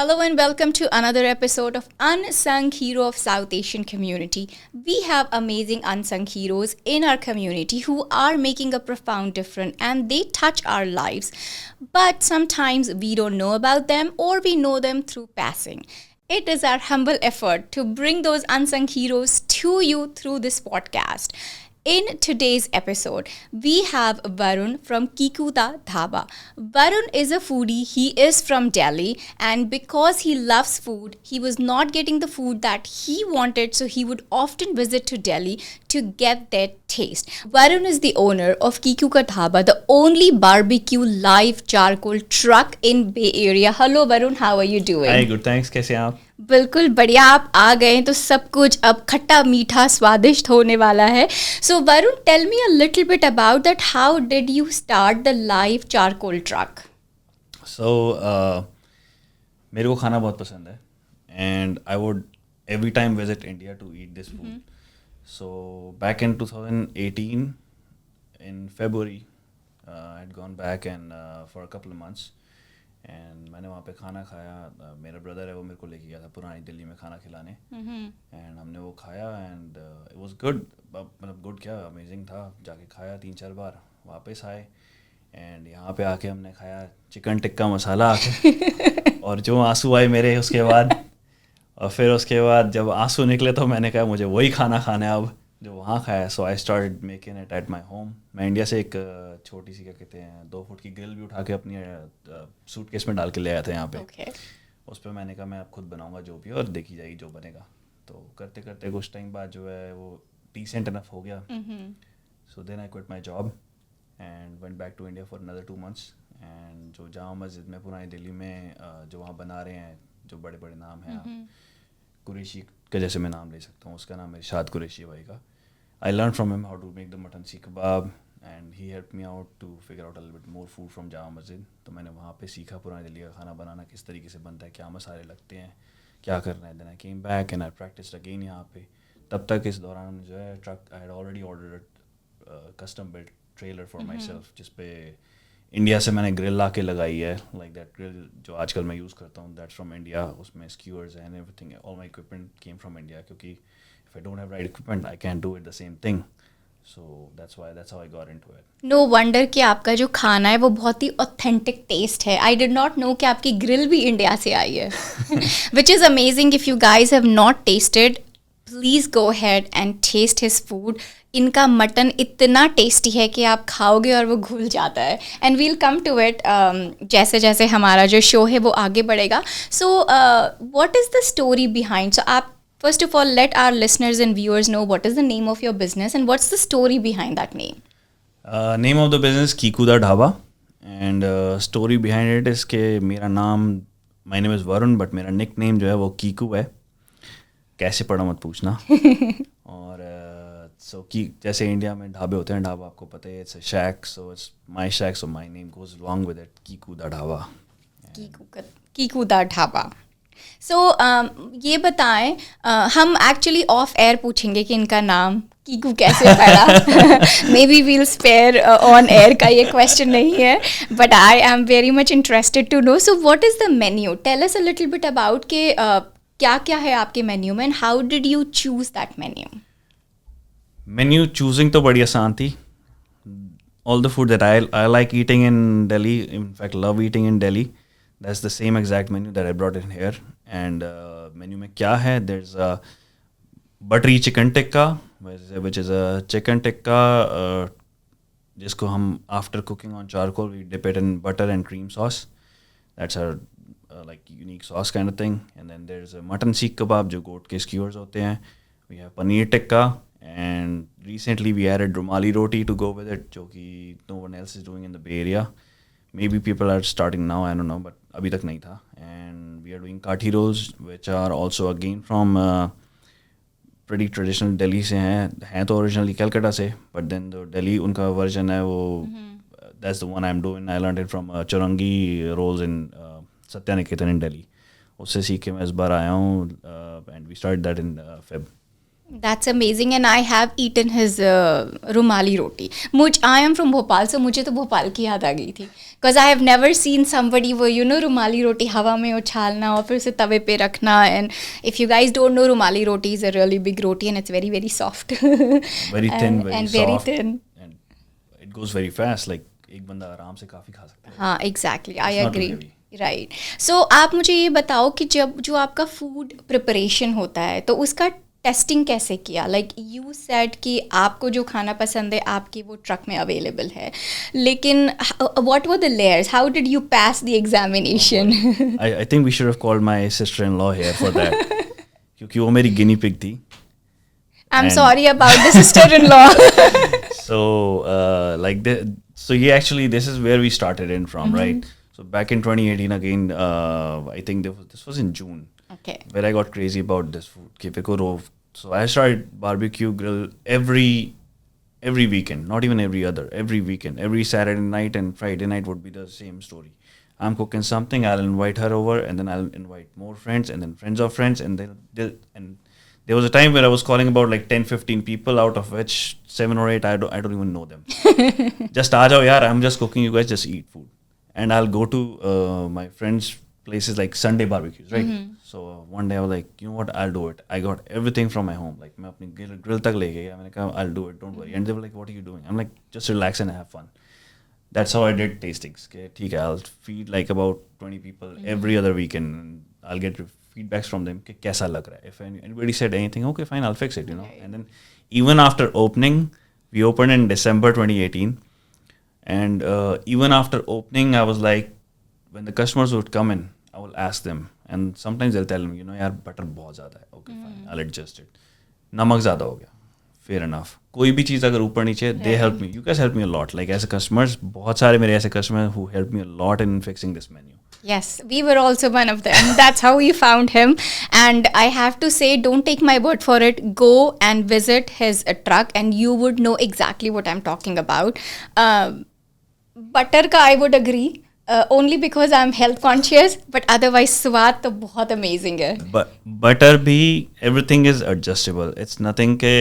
Hello and welcome to another episode of Unsung Hero of South Asian Community. We have amazing unsung heroes in our community who are making a profound difference and they touch our lives. But sometimes we don't know about them or we know them through passing. It is our humble effort to bring those unsung heroes to you through this podcast. In today's episode, we have Varun from Kikuta Dhaba. Varun is a foodie. He is from Delhi, and because he loves food, he was not getting the food that he wanted, so he would often visit to Delhi to get their taste. Varun is the owner of Kikuta Dhaba, the only barbecue live charcoal truck in Bay Area. Hello Varun, how are you doing? Hi good thanks कैसे हैं आप? बिल्कुल बढ़िया. आप आ गए हैं तो सब कुछ अब खट्टा मीठा स्वादिष्ट होने वाला है. So Varun, tell me a little bit about that. How did you start the live charcoal truck? So मेरे को खाना बहुत पसंद है and I would every time visit India to eat this food. So back in 2018 in February I had gone back and for a couple of months and मैंने वहाँ पे खाना खाया. मेरा ब्रदर है वो मेरे को लेके गया था पुरानी दिल्ली में खाना खिलाने एंड हमने वो खाया एंड इट वाज गुड. मतलब गुड क्या, अमेजिंग था. जाके खाया 3-4 बार, वापस आए एंड यहाँ पे आके हमने खाया चिकन टिक्का मसाला आके और जो आंसू आए मेरे उसके बाद. और फिर उसके बाद जब आंसू निकले तो मैंने कहा मुझे वही खाना खाना है अब जो वहाँ खाया. So I started making it at my home. मैं इंडिया से एक छोटी सी क्या कहते हैं 2 फुट की ग्रिल भी उठा के अपनी सूटकेस में डाल के ले आया था यहाँ पे. Okay. उस पर मैंने कहा मैं अब खुद बनाऊंगा जो भी और देखी जाएगी जो बनेगा. तो करते करते कुछ टाइम बाद जो है वो डिसेंट इनफ हो गया. So then I quit my job and went back to India for another 2 months. And जो जामा मस्जिद में पुरानी दिल्ली में जो वहाँ बना रहे हैं जो बड़े बड़े नाम हैं, कुरैशी का जैसे मैं नाम ले सकता हूँ, उसका नाम है इरशाद कुरैशी भाई का. I learned from him how to make the mutton seekh kebab and he helped me out to figure out a little bit more food from Jama Masjid. तो मैंने वहाँ पे सीखा पुरानी दिल्ली का खाना बनाना किस तरीके से बनता है, क्या मसाले लगते हैं, क्या करना है. Then I came back and I practiced again यहाँ पे. तब तक इस दौरान जो है truck I had already ordered a custom built trailer for myself जिस पे इंडिया से मैंने ग्रिल ला के लगाई है. लाइक दैट ग्रिल जो आजकल मैं यूज़ करता हूँ दैट्स फ्रॉम इंडिया. उसमें skewers and everything, all my equipment came from India क्योंकि if I don't have right equipment, I can't do it the same thing. So that's how I got into it. No wonder कि आपका जो खाना है वो बहुत ही authentic taste है. I did not know कि आपकी ग्रिल भी इंडिया से आई है. Which is amazing. If you guys have not tasted, please go ahead and taste his food. इनका मटन इतना टेस्टी है कि आप खाओगे और वो घुल जाता है. And we'll come to it जैसे जैसे हमारा जो शो है वो आगे बढ़ेगा. So what is the story behind? So आप first of all let our listeners and viewers know what is the name of your business and what's the story behind that name. Name of the business Kikuta Dhaba and story behind it is कि मेरा नाम, my name is Varun but मेरा nickname जो है वो कीकू है. कैसे पढ़ा मत पूछना. और so जैसे इंडिया में ढाबे होते हैं, ढाबा आपको पता है, it's a shack, so it's my shack, so my name goes along with it, Kikuta Dhaba. कीकूदा dhaba. सो ये बताएं, हम एक्चुअली ऑफ एयर पूछेंगे कि इनका नाम कीकू कैसे पड़ा. Maybe we'll spare on air का ये क्वेश्चन नहीं है, but I am very much interested to know. So what is the menu? Tell us a little bit about के क्या क्या है आपके मेन्यू में and how did you choose that menu? Menu choosing तो बड़ी आसान थी. All the food that I like eating in Delhi, in fact love eating in Delhi, that's the same exact menu that I brought in here. And menu में क्या है, there's a buttery chicken tikka which is a chicken tikka जिसको हम after cooking on charcoal we dip it in butter and cream sauce. That's our like unique sauce kind of thing. And then there's a mutton seekh kebab जो गोट के skewers होते हैं. We have paneer tikka and recently we added rumali roti to go with it जो कि no one else is doing in the Bay Area. Maybe people are starting now, I don't know, but अभी तक नहीं था. And we are doing kathi rolls which are also again from pretty traditional Delhi से हैं तो originally Calcutta से, but then the Delhi उनका version है वो that's the one I'm doing. I learned it from Charangi rolls in Satyaniketan in Delhi. उससे सीख के मैं इस बार आया हूँ and we started that in Feb. That's amazing, and I have eaten his rumali roti. I am from Bhopal, so मुझे तो भोपाल की याद आ गई थी. Because I have never seen somebody वो rumali roti हवा में उछालना और फिर उसे तवे पे रखना. And if you guys don't know, rumali roti is a really big roti and it's very very soft. Very thin, very and soft. very thin. And it goes very fast. Like एक बंदा आराम से काफ़ी खा सकता है. हाँ, exactly. I It's not too agree. heavy. Right. So आप मुझे ये बताओ कि जब जो आपका फूड प्रिपरेशन होता है तो उसका टेस्टिंग कैसे किया? लाइक यू सेड कि आपको जो खाना पसंद है आपकी वो ट्रक में अवेलेबल है, लेकिन what were the layers? How did you pass the examination? I think we should have called my sister-in-law here for that. क्योंकि वो मेरी guinea pig थी. I am And- sorry about the sister in law. So like this is where we started in from, right? So back in 2018 again, I think this was in June. Okay. Where I got crazy about this food. So I started barbecue grill every weekend, not even every other, every weekend. Every Saturday night and Friday night would be the same story. I'm cooking something, I'll invite her over, and then I'll invite more friends, and then friends of friends, and and there was a time where I was calling about like 10-15 people, out of which 7 or 8 I don't even know them. Just aa jao yaar, I'm just cooking, you guys just eat food. And I'll go to my friends' places like Sunday barbecues, right? So one day I was like, you know what, I'll do it. I got everything from my home. Like मैं अपनी grill तक ले गया. मैंने कहा I'll do it, don't worry. And they were like, what are you doing? I'm like, just relax and have fun. That's how I did tastings. Okay, ठीक है, I'll feed like about 20 people every other weekend. And I'll get feedbacks from them कि कैसा लग रहा है. If anybody said anything, okay, fine, I'll fix it, you know. And then even after opening, we opened in December 2018. And even after opening, I was like, when the customers would come in, I will ask them. And sometimes they'll tell me, you know, यार butter बहुत ज़्यादा है. Okay, fine, I'll adjust it. नमक ज़्यादा हो गया. Fair enough. कोई भी चीज़ अगर ऊपर नीचे, they help me. You guys help me a lot. Like as a customers, बहुत सारे मेरे ऐसे customers who helped me a lot in fixing this menu. Yes, we were also one of them. That's how we found him. And I have to say, don't take my word for it. Go and visit his truck and you would know exactly what I'm talking about. Butter का I would agree. Only because I'm health conscious. But otherwise, स्वाद तो बहुत amazing है. But butter भी, everything is adjustable. It's nothing के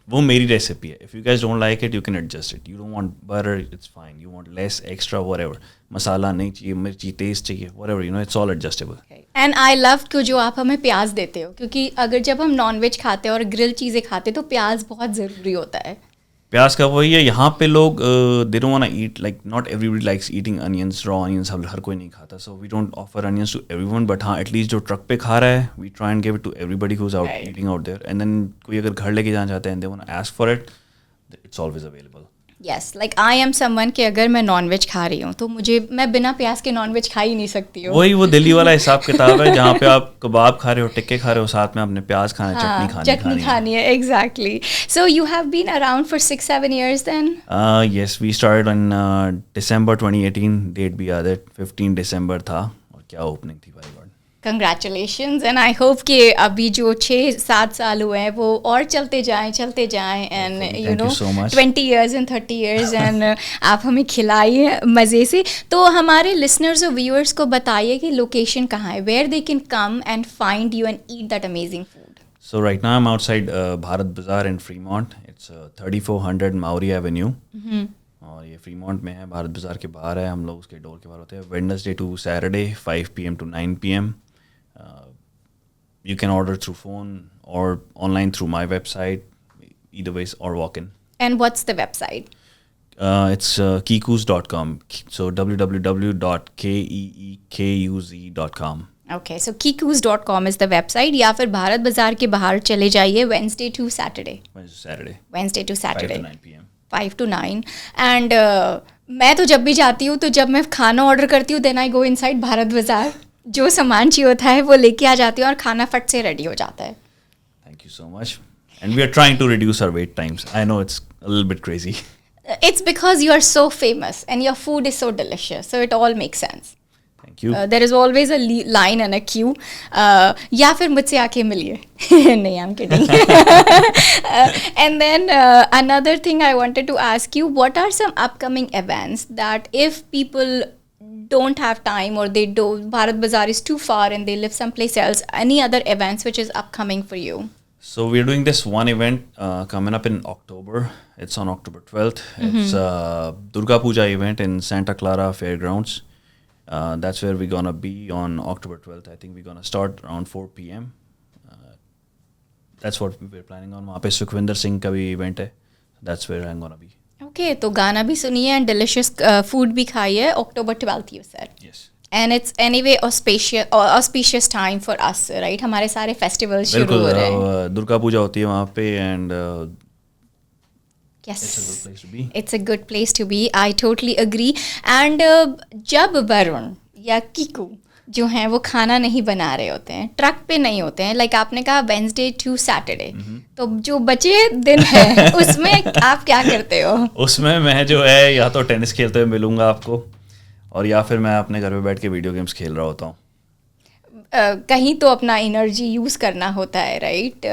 वो मेरी recipe है. If you guys don't like it, you can adjust it. You don't want butter, it's fine. You want less, extra, whatever. मसाला नहीं चाहिए, मिर्ची तेज चाहिए, whatever, you know, it's all adjustable. And I love कि जो आप हमें प्याज देते हो, क्योंकि अगर जब हम नॉनवेज खाते हैं और ग्रिल चीज़ें खाते हैं तो प्याज बहुत ज़रूरी होता है. प्याज का वही है. यहाँ पे लोग they don't want to eat, like not everybody likes eating onions, raw onions. हर कोई नहीं खाता. So we don't offer onions to everyone. But हाँ, एटलीस्ट जो ट्रक पे खा रहा है, we try and give it to everybody who is out eating out there. And then कोई अगर घर लेके जाना चाहते हैं, they want to ask for it, it's always available. Yes, like I am someone कि अगर मैं नॉनवेज खा रही हूँ तो मैं बिना प्याज के नॉनवेज खा ही नहीं सकती हूँ. वही वो दिल्ली वाला हिसाब किताब है जहाँ पे आप कबाब खा रहे हो, टिक्के खा रहे हो, साथ में आपने प्याज खाना है, चटनी खानी है. Exactly. So you have been around for 6-7 years then? Yes, we started on December 2018. डेट भी याद है, 15 December था. और क्या ओपनिंग थी भाई. कंग्रेचुलेशंस. एंड आई होप कि अभी जो 6-7 साल हुए हैं वो और चलते जाएं and you know 20 years and 30 years and आप हमें खिलाइए मज़े से. तो हमारे लिसनर्स और व्यूअर्स को बताइए कि लोकेशन कहाँ है, where they can come and find you and eat that amazing food. So right now I'm outside Bharat Bazaar in Fremont. It's 3400 Maury Avenue. और ये फ्रीमॉन्ट में है, भारत बाज़ार के बाहर है. हम लोग उसके डोर के बाहर होते हैं. Wednesday to Saturday 5 PM to 9 PM. You can order through phone or online through my website, either ways, or walk in. And what's the website? It's keekuz.com. So www.keekuz.com. Okay, so keekuz.com is the website. या फिर भारत बाजार के बाहर चले जाइए Wednesday to Saturday. Wednesday to Saturday. 5 to 9 PM. 5 to 9. And मैं तो जब भी जाती हूँ तो जब मैं खाना ऑर्डर करती हूँ then I go inside Bharat बाजार. जो सामान चाहिए होता है वो लेके आ जाती हूँ और खाना फट से रेडी हो जाता है. Thank you so much. And we are trying to reduce our wait times. I know it's a little bit crazy. It's because you are so famous and your food is so delicious, so it all makes sense. Thank you. There is always a line and a queue. या फिर मुझसे आके मिलिए. नहीं, I'm kidding. And then another thing I wanted to ask you, what are some upcoming events that if people don't have time or they don't, Bharat Bazaar is too far and they live someplace else, any other events which is upcoming for you? So we're doing this one event coming up in October. It's on October 12th. It's Durga Puja event in Santa Clara Fairgrounds. That's where we're gonna be on October 12th. I think we're gonna start around 4 p.m. That's what we're planning on. वहाँ पे सुखविंदर सिंह का भी event है. That's where I'm gonna be. Okay, तो गाना भी सुनिए and delicious food भी खाइए. October 12th you said. Yes. And it's anyway auspicious time for us, right? हमारे सारे festivals शुरू हो रहे हैं. दुर्गा पूजा होती है वहाँ पे and Yes. it's a good place to be. It's a good place to be. I totally agree. And जब वरुण या कीकू जो हैं वो खाना नहीं बना रहे होते हैं, ट्रक पे नहीं होते हैं, लाइक आपने कहा वेंसडे टू सैटरडे, तो जो बचे दिन है उसमें आप क्या करते हो? उसमें मैं जो है या तो टेनिस खेलते हुए मिलूंगा आपको, और या फिर मैं अपने घर पे बैठ के वीडियो गेम्स खेल रहा होता हूँ. कहीं तो अपना एनर्जी यूज करना होता है, राइट?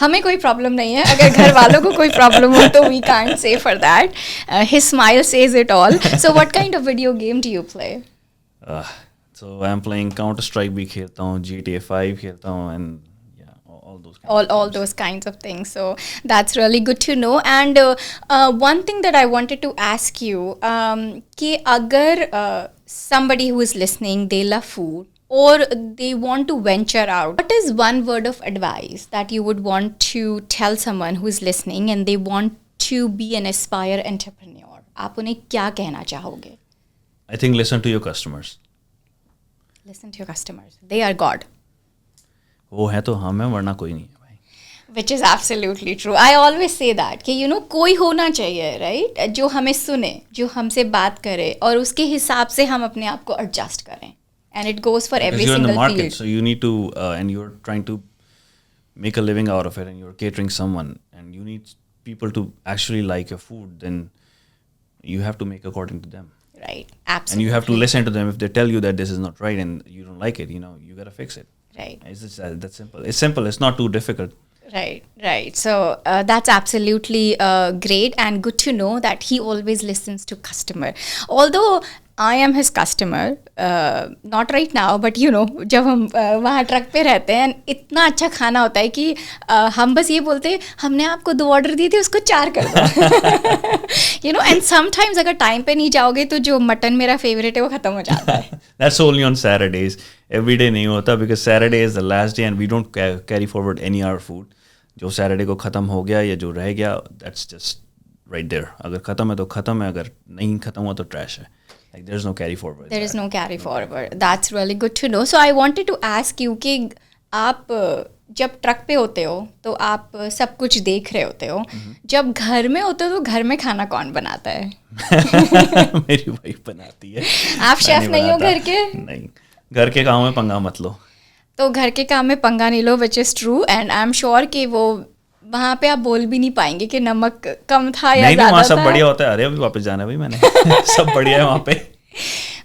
हमें कोई प्रॉब्लम नहीं है. अगर घर वालों को कोई प्रॉब्लम हो तो we can't say for that. His smile says it all. So what kind of video game do you play? So I'm playing Counter Strike भी खेलता हूँ, GTA 5 खेलता हूँ, and yeah, all those kinds of things. So that's really good to know. And one thing that I wanted to ask you, कि अगर somebody who is listening, they love food or they want to venture out, what is one word of advice that you would want to tell someone who is listening and they want to be an aspire entrepreneur? आप उन्हें क्या कहना चाहोगे? I think listen to your customers. Listen to your customers. They are God. वो है तो हम हैं, वरना कोई नहीं है भाई. Which is absolutely true. I always say that कि कोई होना चाहिए, right? जो हमें सुने, जो हमसे बात करे और उसके हिसाब से हम अपने आप को adjust करें. And it goes for every Because you're in single the market, field. so you need to, and you're trying to make a living out of it, and you're catering someone, and you need people to actually like your food. Then you have to make according to them. Right. Absolutely. And you have to listen to them. If they tell you that this is not right and you don't like it, you got to fix it. Right. It's just that simple. It's simple. It's not too difficult. Right. So that's absolutely great and good to know that he always listens to customer. Although I am his customer, not right now, but जब हम वहाँ truck पे रहते हैं, इतना अच्छा खाना होता है कि हम बस ये बोलते हैं हमने आपको 2 ऑर्डर दिए थे, उसको 4 कर दो. And sometimes अगर टाइम पे नहीं जाओगे तो जो मटन मेरा फेवरेट है वो ख़त्म हो जाता है. That's only on Saturdays. Every day नहीं होता, because Saturday is the last day and we don't carry forward any our food. जो Saturday को ख़त्म हो गया या जो रह गया, that's just right there. अगर ख़त्म है तो ख़त्म है, अगर नहीं ख़त्म हुआ तो trash है. Like there's no carry forward. There is no carry forward. That's really good to know. So I wanted to ask you कि आप जब ट्रक पे होते हो तो आप सब कुछ देख रहे होते हो, जब घर में होते हो तो घर में खाना कौन बनाता है? मेरी वाइफ बनाती है. आप शेफ नहीं हो घर के? नहीं, घर के काम में पंगा मत लो. तो घर के काम में पंगा नहीं लो, which is true, and I'm sure कि वो वहाँ पे आप बोल भी नहीं पाएंगे कि नमक कम था या ज़्यादा था. वहाँ सब बढ़िया होता है. अरे अभी वापस जाना है भाई मैंने. सब बढ़िया है वहाँ पे.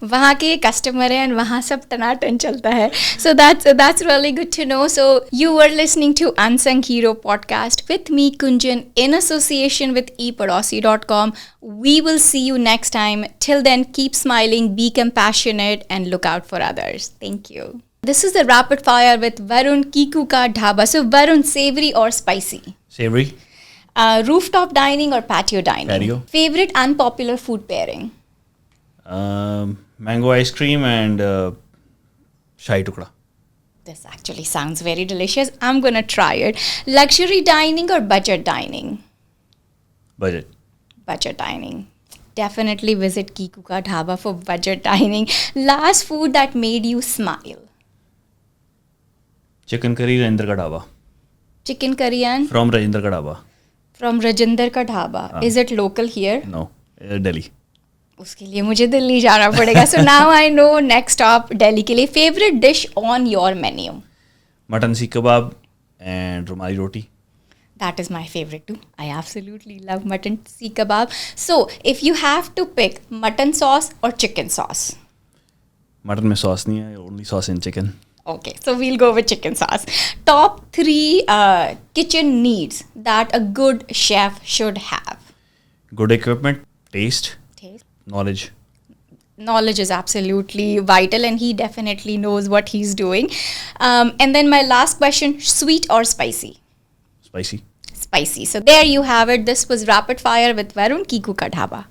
वहाँ के कस्टमर हैं, वहाँ सब टनाटन चलता है. So that's really good to know. So you were listening to Unsung Hero podcast with me, Kunjan, in association with ePadosi.com. We will see you next time. Till then, keep smiling, be compassionate, and look out for others. Thank you. This is the rapid fire with Varun Kiku Ka Dhaba. So Varun, savory or spicy? Savory. Rooftop dining or patio dining? Patio. Favorite unpopular food pairing? Mango ice cream and shahi tukda. This actually sounds very delicious. I'm gonna try it. Luxury dining or budget dining? Budget. Budget dining. Definitely visit Kiku Ka Dhaba for budget dining. Last food that made you smile? Chicken curry Rajendra Ka Dhaba. Chicken curry and? From Rajendra Ka Dhaba. From Rajendra Ka Dhaba. Is it local here? No, Delhi. उसके लिए मुझे दिल्ली जाना पड़ेगा. So now I know next stop Delhi के लिए. Favorite dish on your menu? Mutton seekh kebab and rumali roti. That is my favorite too. I absolutely love mutton seekh kebab. So if you have to pick mutton sauce or chicken sauce? Mutton में sauce नहीं है, only sauce in chicken. Okay, so we'll go with chicken sauce. Top 3 kitchen needs that a good chef should have? Good equipment, taste, knowledge. Knowledge is absolutely vital and he definitely knows what he's doing. And then my last question, sweet or spicy? spicy. Spicy. So there you have it. This was Rapid Fire with Varun Kiku Ka Dhaba.